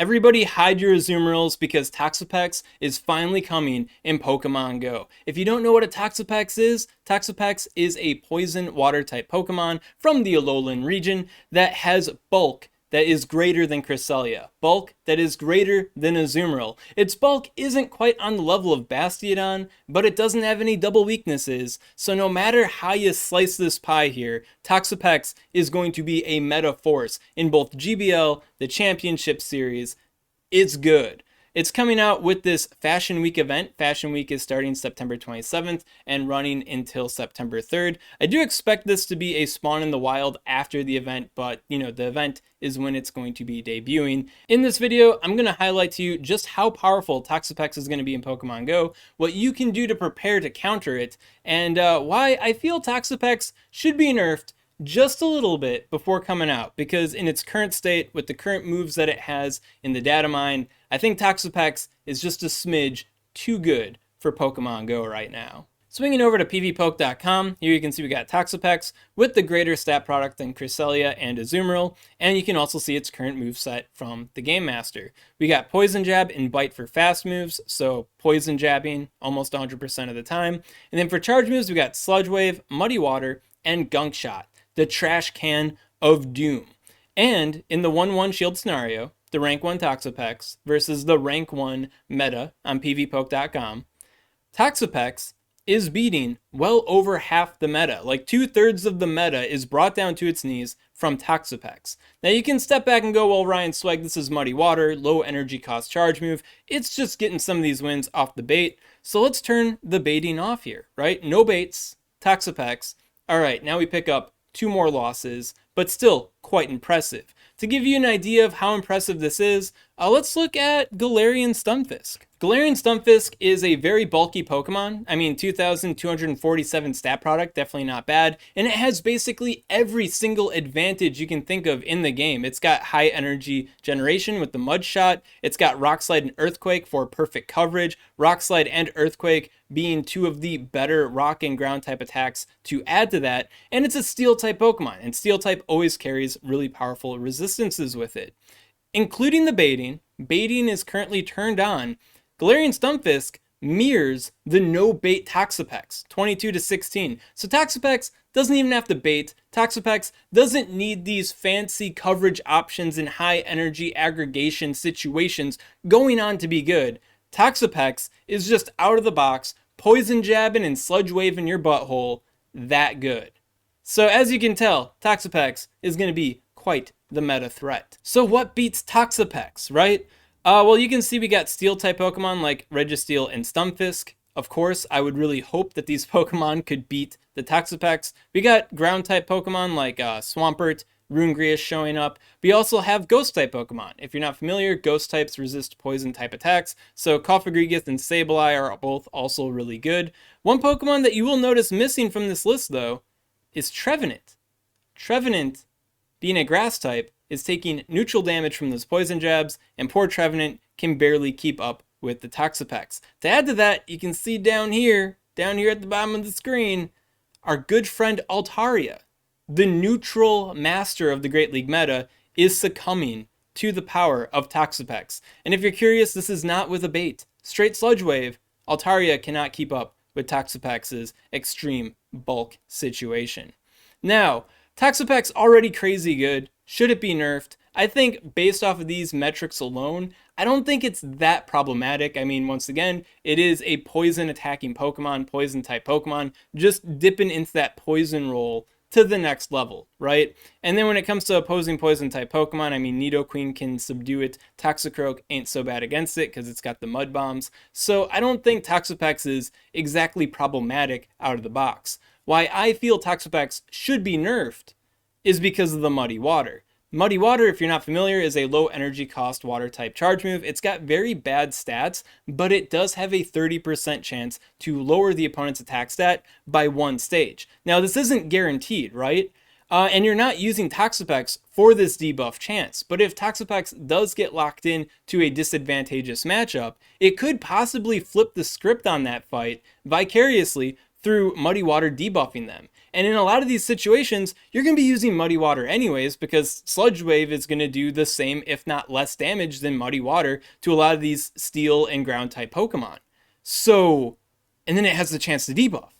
Everybody hide your Azumarills because Toxapex is finally coming in Pokemon Go. If you don't know what a Toxapex is a poison water type Pokemon from the Alolan region that has bulk that is greater than Cresselia, bulk that is greater than Azumarill. Its bulk isn't quite on the level of Bastiodon, but it doesn't have any double weaknesses, so no matter how you slice this pie here, Toxapex is going to be a meta force in both GBL, the Championship Series. It's good. It's coming out with this Fashion Week event. Fashion Week is starting September 27th and running until September 3rd. I do expect this to be a spawn in the wild after the event, but the event is when it's going to be debuting. In this video, I'm going to highlight to you just how powerful Toxapex is going to be in Pokemon Go, what you can do to prepare to counter it, and why I feel Toxapex should be nerfed just a little bit before coming out, because in its current state, with the current moves that it has in the data mine, I think Toxapex is just a smidge too good for Pokemon Go right now. Swinging over to pvpoke.com, here you can see we got Toxapex with the greater stat product than Cresselia and Azumarill, and you can also see its current moveset from the Game Master. We got Poison Jab and Bite for fast moves, so poison jabbing almost 100% of the time. And then for charge moves, we got Sludge Wave, Muddy Water, and Gunk Shot, the trash can of doom. And in the 1-1 shield scenario, the rank 1 Toxapex versus the rank 1 meta on pvpoke.com, Toxapex is beating well over half the meta. Like 2/3 of the meta is brought down to its knees from Toxapex. Now you can step back and go, well, Ryan Swag, this is Muddy Water, low energy cost charge move. It's just getting some of these wins off the bait. So let's turn the baiting off here, right? No baits, Toxapex. All right, now we pick up 2 more losses, but still quite impressive. To give you an idea of how impressive this is, let's look at Galarian Stunfisk. Galarian Stunfisk is a very bulky Pokemon. I mean, 2,247 stat product, definitely not bad. And it has basically every single advantage you can think of in the game. It's got high energy generation with the Mud Shot. It's got Rock Slide and Earthquake for perfect coverage. Rock Slide and Earthquake being 2 of the better rock and ground type attacks to add to that. And it's a Steel type Pokemon, and Steel type always carries really powerful resistances with it. Including the baiting. Baiting is currently turned on. Galarian Stunfisk mirrors the no-bait Toxapex, 22-16. So Toxapex doesn't even have to bait. Toxapex doesn't need these fancy coverage options in high-energy aggregation situations going on to be good. Toxapex is just out of the box, poison jabbing and sludge waving your butthole, that good. So as you can tell, Toxapex is going to be quite the meta threat. So what beats Toxapex, right? Well, you can see we got Steel type Pokemon like Registeel and Stunfisk. Of course, I would really hope that these Pokemon could beat the Toxapex. We got ground type Pokemon like Swampert, Runegrius showing up. We also have Ghost type Pokemon. If you're not familiar, Ghost types resist poison type attacks, so Cofagrigus and Sableye are both also really good. One Pokemon that you will notice missing from this list, though, is Trevenant. Trevenant, being a grass type, is taking neutral damage from those poison jabs, and poor Trevenant can barely keep up with the Toxapex. To add to that, you can see down here at the bottom of the screen, our good friend Altaria, the neutral master of the Great League meta, is succumbing to the power of Toxapex. And if you're curious, this is not with a bait. Straight Sludge Wave, Altaria cannot keep up with Toxapex's extreme bulk situation. Now, Toxapex already crazy good. Should it be nerfed? I think based off of these metrics alone, I don't think it's that problematic. I mean, once again, it is a poison attacking Pokemon, poison type Pokemon, just dipping into that poison role to the next level, right? And then when it comes to opposing poison type Pokemon, I mean, Nidoqueen can subdue it. Toxicroak ain't so bad against it because it's got the Mud Bombs. So I don't think Toxapex is exactly problematic out of the box. Why I feel Toxapex should be nerfed is because of the Muddy Water. Muddy Water, if you're not familiar, is a low energy cost water type charge move. It's got very bad stats, but it does have a 30% chance to lower the opponent's attack stat by 1 stage. Now, this isn't guaranteed, right? And you're not using Toxapex for this debuff chance. But if Toxapex does get locked in to a disadvantageous matchup, it could possibly flip the script on that fight vicariously through Muddy Water debuffing them. And in a lot of these situations, you're going to be using Muddy Water anyways, because Sludge Wave is going to do the same, if not less damage than Muddy Water to a lot of these Steel and Ground type Pokemon. So, and then it has the chance to debuff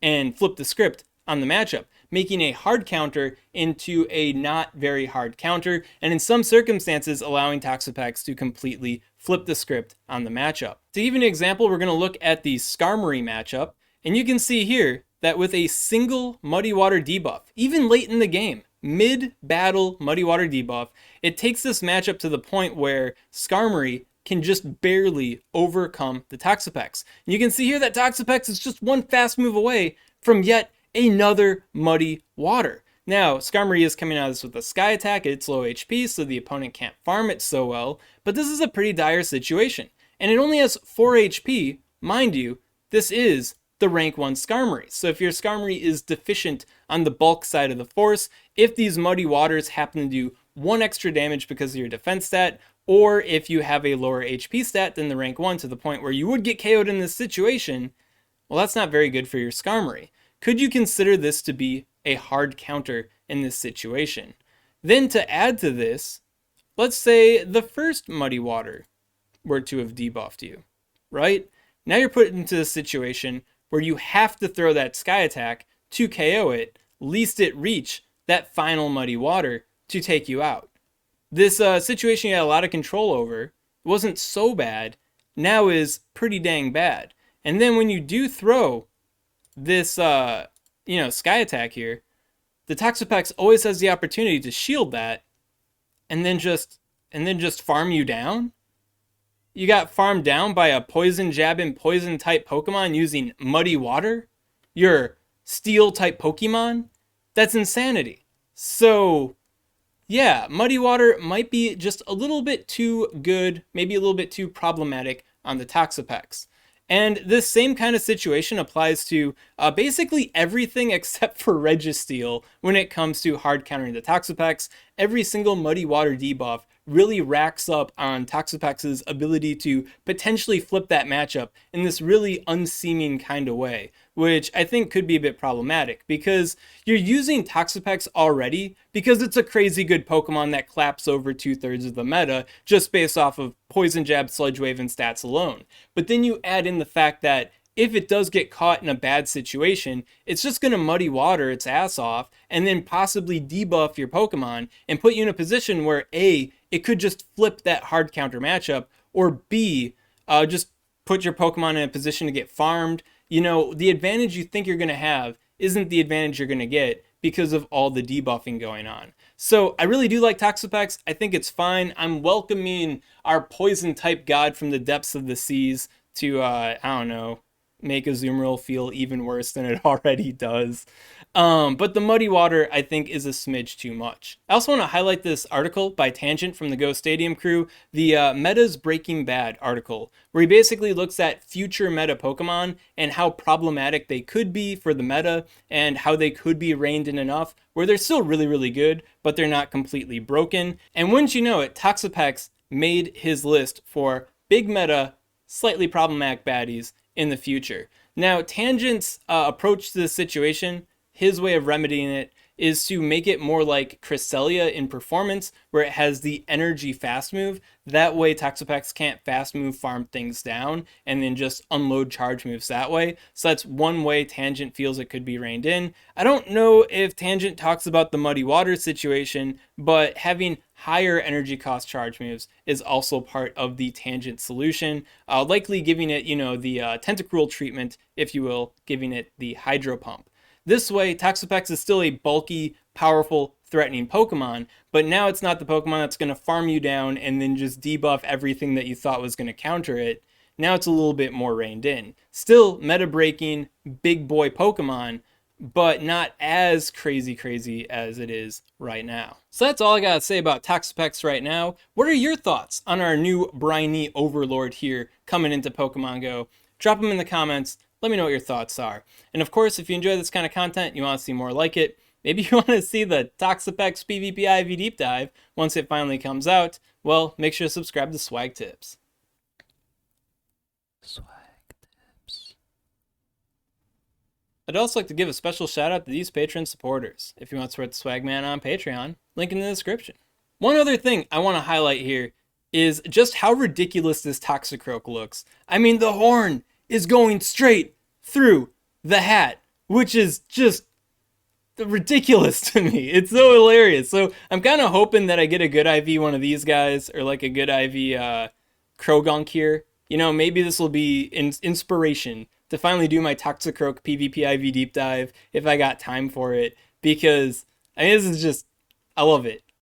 and flip the script on the matchup, making a hard counter into a not very hard counter, and in some circumstances allowing Toxapex to completely flip the script on the matchup. To give an example, we're going to look at the Skarmory matchup, and you can see here that with a single Muddy Water debuff, even late in the game, mid-battle Muddy Water debuff, it takes this matchup to the point where Skarmory can just barely overcome the Toxapex. And you can see here that Toxapex is just one fast move away from yet another Muddy Water. Now, Skarmory is coming out of this with a Sky Attack. It's low HP, so the opponent can't farm it so well, but this is a pretty dire situation. And it only has 4 HP. Mind you, this is the rank 1 Skarmory. So if your Skarmory is deficient on the bulk side of the force, if these Muddy Waters happen to do 1 extra damage because of your defense stat, or if you have a lower HP stat than the rank 1 to the point where you would get KO'd in this situation, well, that's not very good for your Skarmory. Could you consider this to be a hard counter in this situation? Then to add to this, let's say the first Muddy Water were to have debuffed you, right? Now you're put into a situation where you have to throw that Sky Attack to KO it, lest it reach that final Muddy Water to take you out. This situation you had a lot of control over, it wasn't so bad, now is pretty dang bad. And then when you do throw this Sky Attack here, the Toxapex always has the opportunity to shield that and then just farm you down. You got farmed down by a Poison Jabbing Poison type Pokemon using Muddy Water? Your Steel type Pokemon? That's insanity. So yeah, Muddy Water might be just a little bit too good, maybe a little bit too problematic on the Toxapex. And this same kind of situation applies to basically everything except for Registeel when it comes to hard countering the Toxapex. Every single Muddy Water debuff really racks up on Toxapex's ability to potentially flip that matchup in this really unseeming kind of way, which I think could be a bit problematic because you're using Toxapex already because it's a crazy good Pokemon that claps over 2/3 of the meta just based off of Poison Jab, Sludge Wave, and stats alone. But then you add in the fact that if it does get caught in a bad situation, it's just going to Muddy Water its ass off and then possibly debuff your Pokemon and put you in a position where A, it could just flip that hard counter matchup, or B, just put your Pokemon in a position to get farmed. You know, the advantage you think you're going to have isn't the advantage you're going to get because of all the debuffing going on. So I really do like Toxapex. I think it's fine. I'm welcoming our poison type god from the depths of the seas to, I don't know, make Azumarill feel even worse than it already does. But the Muddy Water, I think, is a smidge too much. I also want to highlight this article by Tangent from the Go Stadium crew, the Meta's Breaking Bad article, where he basically looks at future meta Pokemon and how problematic they could be for the meta and how they could be reined in enough where they're still really, really good, but they're not completely broken. And wouldn't you know it, Toxapex made his list for big meta, slightly problematic baddies in the future. Now, Tangent's approach to this situation, his way of remedying it, is to make it more like Cresselia in performance, where it has the energy fast move. That way Toxapex can't fast move farm things down and then just unload charge moves that way. So that's one way Tangent feels it could be reined in. I don't know if Tangent talks about the Muddy Water situation, but having higher energy cost charge moves is also part of the Tangent solution, likely giving it, the Tentacruel treatment, if you will, giving it the Hydro Pump. This way, Toxapex is still a bulky, powerful, threatening Pokemon, but now it's not the Pokemon that's going to farm you down and then just debuff everything that you thought was going to counter it. Now it's a little bit more reined in. Still meta-breaking, big boy Pokemon, but not as crazy as it is right now. So that's all I gotta say about Toxapex right now. What are your thoughts on our new briny overlord here coming into Pokemon Go? Drop them in the comments. Let me know what your thoughts are. And of course, if you enjoy this kind of content, you want to see more like it, maybe you want to see the Toxapex PvP IV deep dive once it finally comes out, well, make sure to subscribe to SwagTips. SwagTips. I'd also like to give a special shout out to these Patreon supporters. If you want to support the Swagman on Patreon, link in the description. One other thing I want to highlight here is just how ridiculous this Toxicroak looks. I mean, the horn is going straight through the hat, which is just ridiculous to me. It's so hilarious. So I'm kind of hoping that I get a good IV one of these guys, or like a good IV Krogunk here. You know, maybe this will be inspiration to finally do my Toxicroak PvP IV deep dive if I got time for it. Because, I mean, this is just, I love it.